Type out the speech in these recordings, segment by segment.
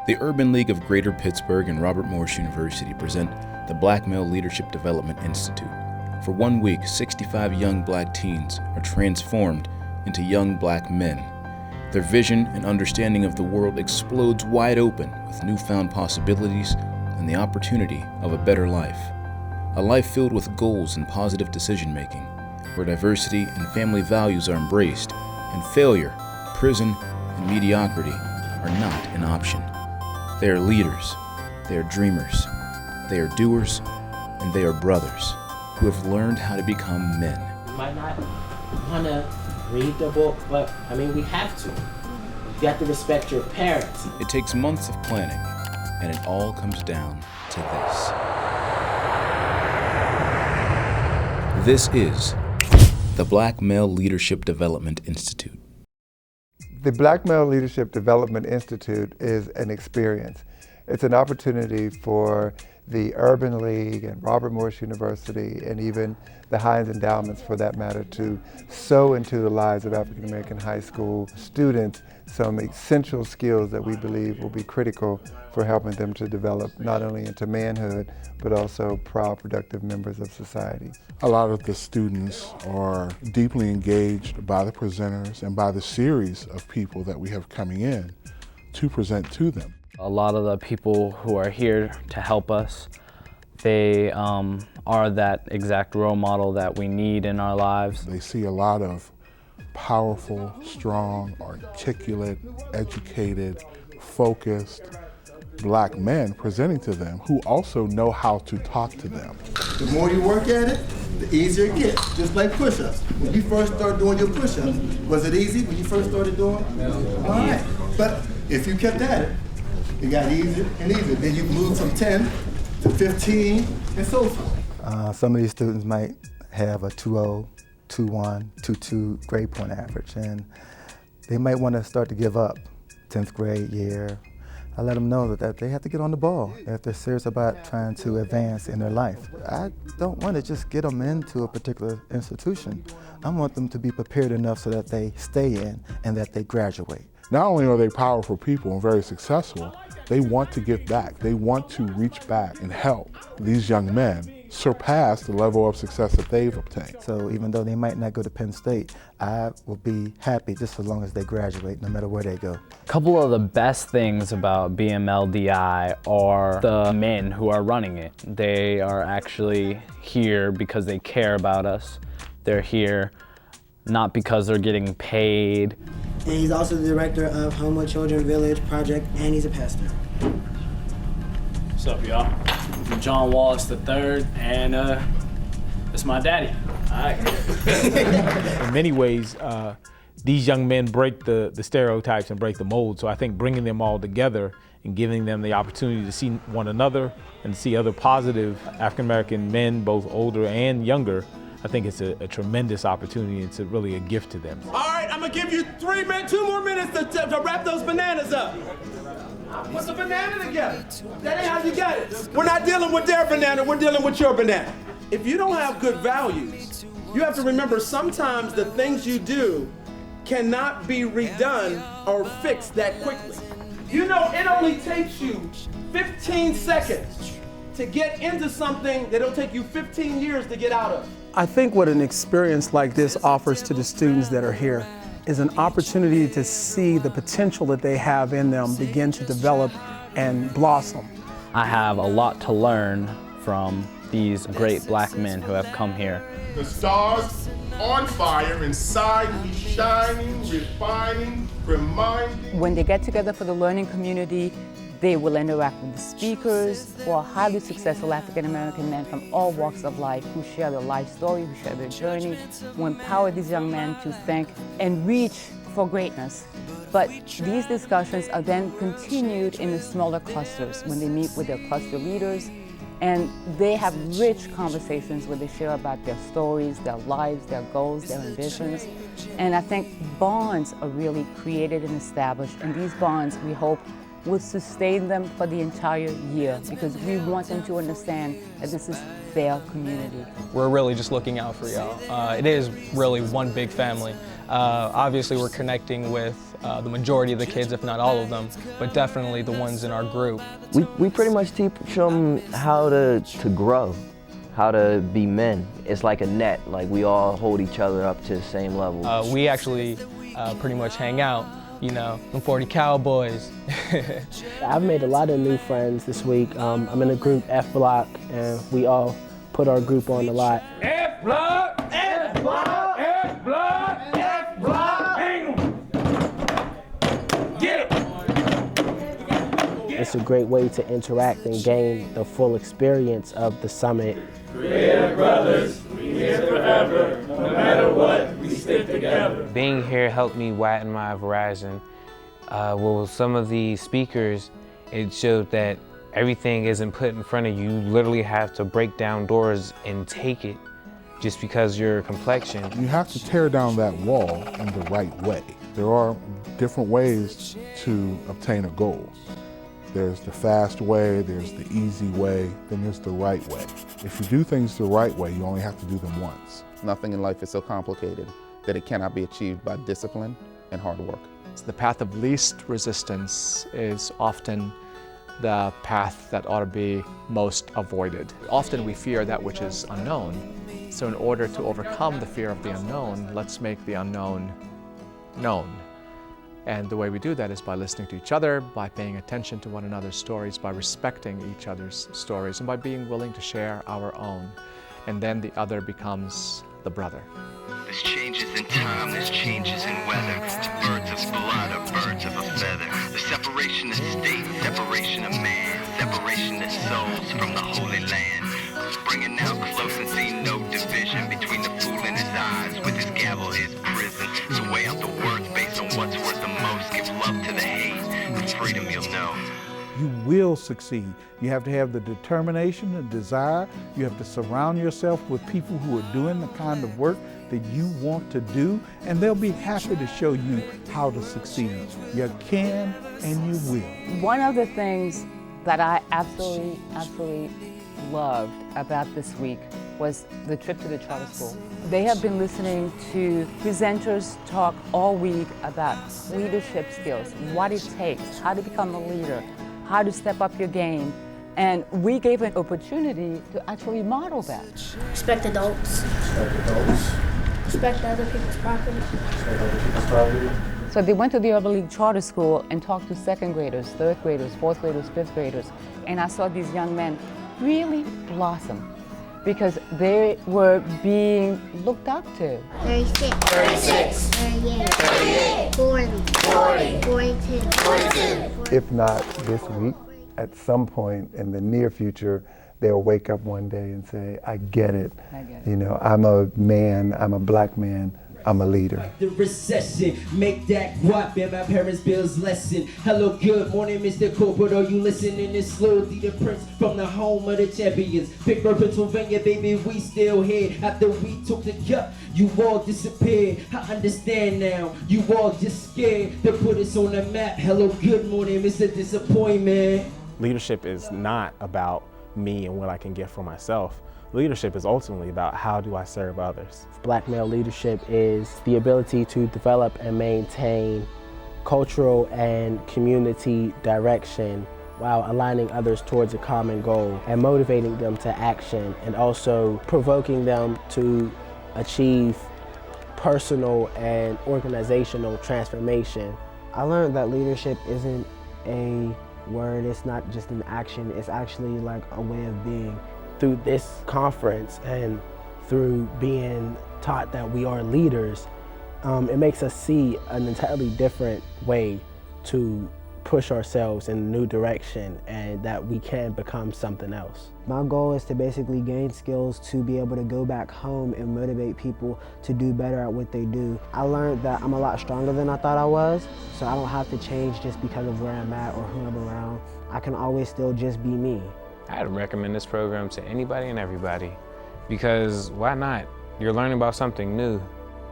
The Urban League of Greater Pittsburgh and Robert Morris University present the Black Male Leadership Development Institute. For 1 week, 65 young black teens are transformed into young black men. Their vision and understanding of the world explodes wide open with newfound possibilities and the opportunity of a better life. A life filled with goals and positive decision-making, where diversity and family values are embraced, and failure, prison, and mediocrity are not an option. They are leaders, they are dreamers, they are doers, and they are brothers who have learned how to become men. You might not want to read the book, but we have to. You have to respect your parents. It takes months of planning, and it all comes down to this. This is the Black Male Leadership Development Institute. The Black Male Leadership Development Institute is an experience. It's an opportunity for the Urban League and Robert Morris University and even the Hines Endowments, for that matter, to sow into the lives of African American high school students some essential skills that we believe will be critical for helping them to develop not only into manhood, but also proud, productive members of society. A lot of the students are deeply engaged by the presenters and by the series of people that we have coming in to present to them. A lot of the people who are here to help us, they are that exact role model that we need in our lives. They see a lot of powerful, strong, articulate, educated, focused black men presenting to them who also know how to talk to them. The more you work at it, the easier it gets, just like push-ups. When you first started doing your push-ups, was it easy when you first started doing it? No. All right, but if you kept at it, it got easier and easier. Then you moved from 10 to 15 and so forth. Some of these students might have a 2.0, 2.1, 2.2 grade point average, and they might want to start to give up 10th grade year. I let them know that they have to get on the ball if they're serious about trying to advance in their life. I don't want to just get them into a particular institution. I want them to be prepared enough so that they stay in and that they graduate. Not only are they powerful people and very successful, they want to give back. They want to reach back and help these young men surpass the level of success that they've obtained. So even though they might not go to Penn State, I will be happy just as long as they graduate, no matter where they go. A couple of the best things about BMLDI are the men who are running it. They are actually here because they care about us. They're here not because they're getting paid. And he's also the director of Homo Children Village Project, and he's a pastor. What's up, y'all? I'm John Wallace III, and it's my daddy. All right. In many ways, these young men break the stereotypes and break the mold. So I think bringing them all together and giving them the opportunity to see one another and see other positive African-American men, both older and younger, I think it's a tremendous opportunity. It's really a gift to them. All right, I'm gonna give you 2 more minutes to wrap those bananas up. Put the banana together. That ain't how you got it. We're not dealing with their banana, we're dealing with your banana. If you don't have good values, you have to remember sometimes the things you do cannot be redone or fixed that quickly. You know, it only takes you 15 seconds to get into something that'll take you 15 years to get out of. I think what an experience like this offers to the students that are here is an opportunity to see the potential that they have in them begin to develop and blossom. I have a lot to learn from these great black men who have come here. The stars on fire inside me, shining, refining, reminding. When they get together for the learning community, they will interact with the speakers who are highly successful African American men from all walks of life who share their life story, who share their journey, who empower these young men to think and reach for greatness. But these discussions are then continued in the smaller clusters when they meet with their cluster leaders, and they have rich conversations where they share about their stories, their lives, their goals, their ambitions. And I think bonds are really created and established, and these bonds, we hope, will sustain them for the entire year because we want them to understand that this is their community. We're really just looking out for y'all. It is really one big family. Obviously, we're connecting with the majority of the kids, if not all of them, but definitely the ones in our group. We pretty much teach them how to grow, how to be men. It's like a net, like we all hold each other up to the same level. We actually pretty much hang out, you know, them 40 Cowboys. I've made a lot of new friends this week. I'm in a group, F Block, and we all put our group on a lot. F block, F block, F block, F block. Hang 'em. Get 'em. It's a great way to interact and gain the full experience of the summit. Creative brothers, we here forever. No matter what, we stick together. Being here helped me widen my horizon. Well, some of the speakers, it showed that everything isn't put in front of you. You literally have to break down doors and take it just because your complexion. You have to tear down that wall in the right way. There are different ways to obtain a goal. There's the fast way, there's the easy way, then there's the right way. If you do things the right way, you only have to do them once. Nothing in life is so complicated that it cannot be achieved by discipline and hard work. The path of least resistance is often the path that ought to be most avoided. Often we fear that which is unknown. So in order to overcome the fear of the unknown, let's make the unknown known. And the way we do that is by listening to each other, by paying attention to one another's stories, by respecting each other's stories, and by being willing to share our own. And then the other becomes the brother. There's changes in time, there's changes in weather. To birds of blood or birds of a feather. The separation of state, separation of man, separation of souls from the Holy Land. Who's bringing now close and see no division between the fool and his eyes. With his gavel, his prison. So weigh out the worth based on what's worth the most. Give love to the hate, and freedom you'll know. You will succeed. You have to have the determination and desire. You have to surround yourself with people who are doing the kind of work that you want to do, and they'll be happy to show you how to succeed. You can and you will. One of the things that I absolutely loved about this week was the trip to the charter school. They have been listening to presenters talk all week about leadership skills, what it takes, how to become a leader, how to step up your game. And we gave an opportunity to actually model that. Respect adults. Respect adults. Respect other people's property. Respect other people's property. So they went to the Urban League Charter School and talked to second graders, third graders, fourth graders, fifth graders. And I saw these young men really blossom because they were being looked up to. 36. 36. 38. 38. 40. 40. 42. 42. If not this week, at some point in the near future, they'll wake up one day and say, I get it. You know, I'm a man, I'm a black man, I'm a leader. The recession, make that guap and my parents' bills lesson. Hello, good morning, Mr. Corporate. Are you listening? It's slowly the prince from the home of the champions. Pittsburgh, Pennsylvania, baby, we still here. After we took the cup, you all disappeared. I understand now, you all just scared to put us on the map. Hello, good morning, Mr. Disappointment. Leadership is not about me and what I can get for myself. Leadership is ultimately about how do I serve others. Black male leadership is the ability to develop and maintain cultural and community direction while aligning others towards a common goal and motivating them to action, and also provoking them to achieve personal and organizational transformation. I learned that leadership isn't a word, it's not just an action, it's actually like a way of being. Through this conference and through being taught that we are leaders, it makes us see an entirely different way to push ourselves in a new direction and that we can become something else. My goal is to basically gain skills to be able to go back home and motivate people to do better at what they do. I learned that I'm a lot stronger than I thought I was, so I don't have to change just because of where I'm at or who I'm around. I can always still just be me. I'd recommend this program to anybody and everybody because why not? You're learning about something new.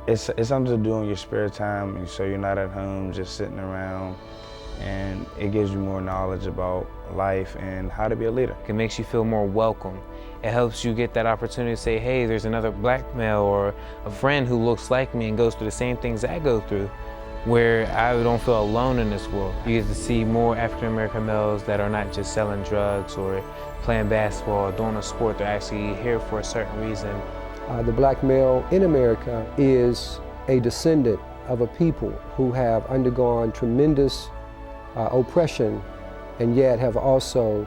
It's something to do in your spare time, and so you're not at home just sitting around and it gives you more knowledge about life and how to be a leader. It makes you feel more welcome. It helps you get that opportunity to say, hey, there's another black male or a friend who looks like me and goes through the same things I go through, where I don't feel alone in this world. You get to see more African American males that are not just selling drugs or playing basketball or doing a sport. They're actually here for a certain reason. The black male in America is a descendant of a people who have undergone tremendous oppression and yet have also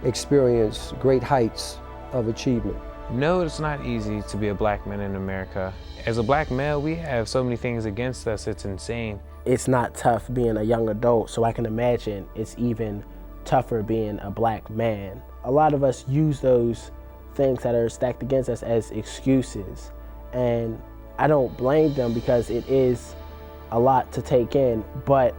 experienced great heights of achievement. No, it's not easy to be a black man in America. As a black male, we have so many things against us, it's insane. It's not tough being a young adult, so I can imagine it's even tougher being a black man. A lot of us use those things that are stacked against us as excuses, and I don't blame them because it is a lot to take in, but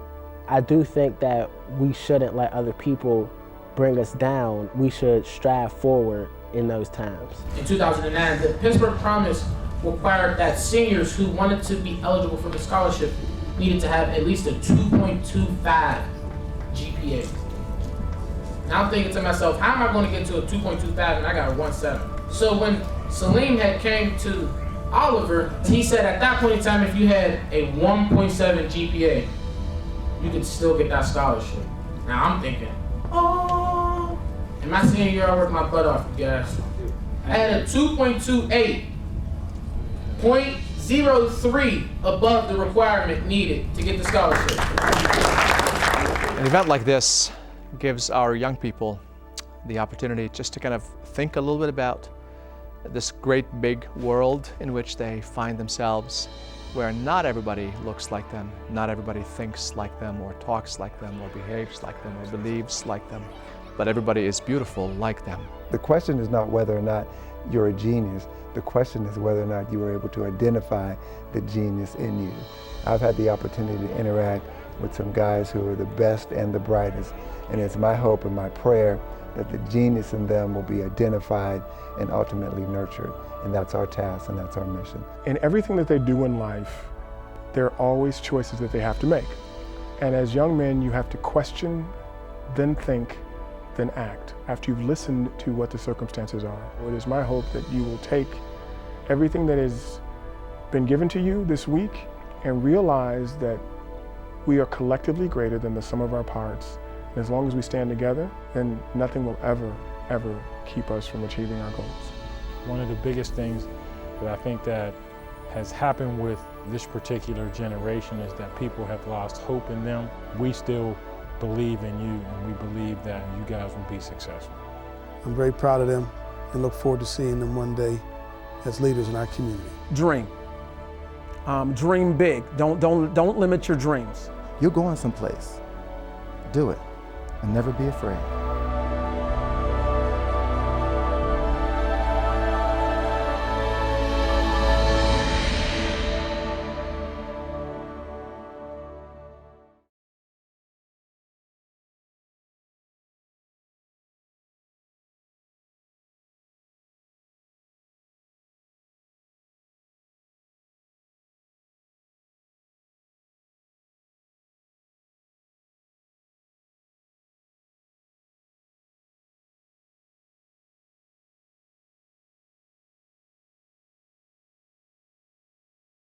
I do think that we shouldn't let other people bring us down. We should strive forward in those times. In 2009, the Pittsburgh Promise required that seniors who wanted to be eligible for the scholarship needed to have at least a 2.25 GPA. Now I'm thinking to myself, how am I going to get to a 2.25 and I got a 1.7? So when Salim had came to Oliver, he said at that point in time, if you had a 1.7 GPA, you could still get that scholarship. Now I'm thinking, oh, in my senior year, I worked my butt off, you guys. I had a 2.28, 0.03 above the requirement needed to get the scholarship. An event like this gives our young people the opportunity just to kind of think a little bit about this great big world in which they find themselves, where not everybody looks like them, not everybody thinks like them, or talks like them, or behaves like them, or believes like them, but everybody is beautiful like them. The question is not whether or not you're a genius. The question is whether or not you were able to identify the genius in you. I've had the opportunity to interact with some guys who are the best and the brightest, and it's my hope and my prayer that the genius in them will be identified and ultimately nurtured. And that's our task and that's our mission. In everything that they do in life, there are always choices that they have to make. And as young men, you have to question, then think, then act, after you've listened to what the circumstances are. It is my hope that you will take everything that has been given to you this week and realize that we are collectively greater than the sum of our parts. And as long as we stand together, then nothing will ever, ever keep us from achieving our goals. One of the biggest things that I think that has happened with this particular generation is that people have lost hope in them. We still believe in you, and we believe that you guys will be successful. I'm very proud of them and look forward to seeing them one day as leaders in our community. Dream. Dream big. Don't limit your dreams. You're going someplace. Do it, and never be afraid.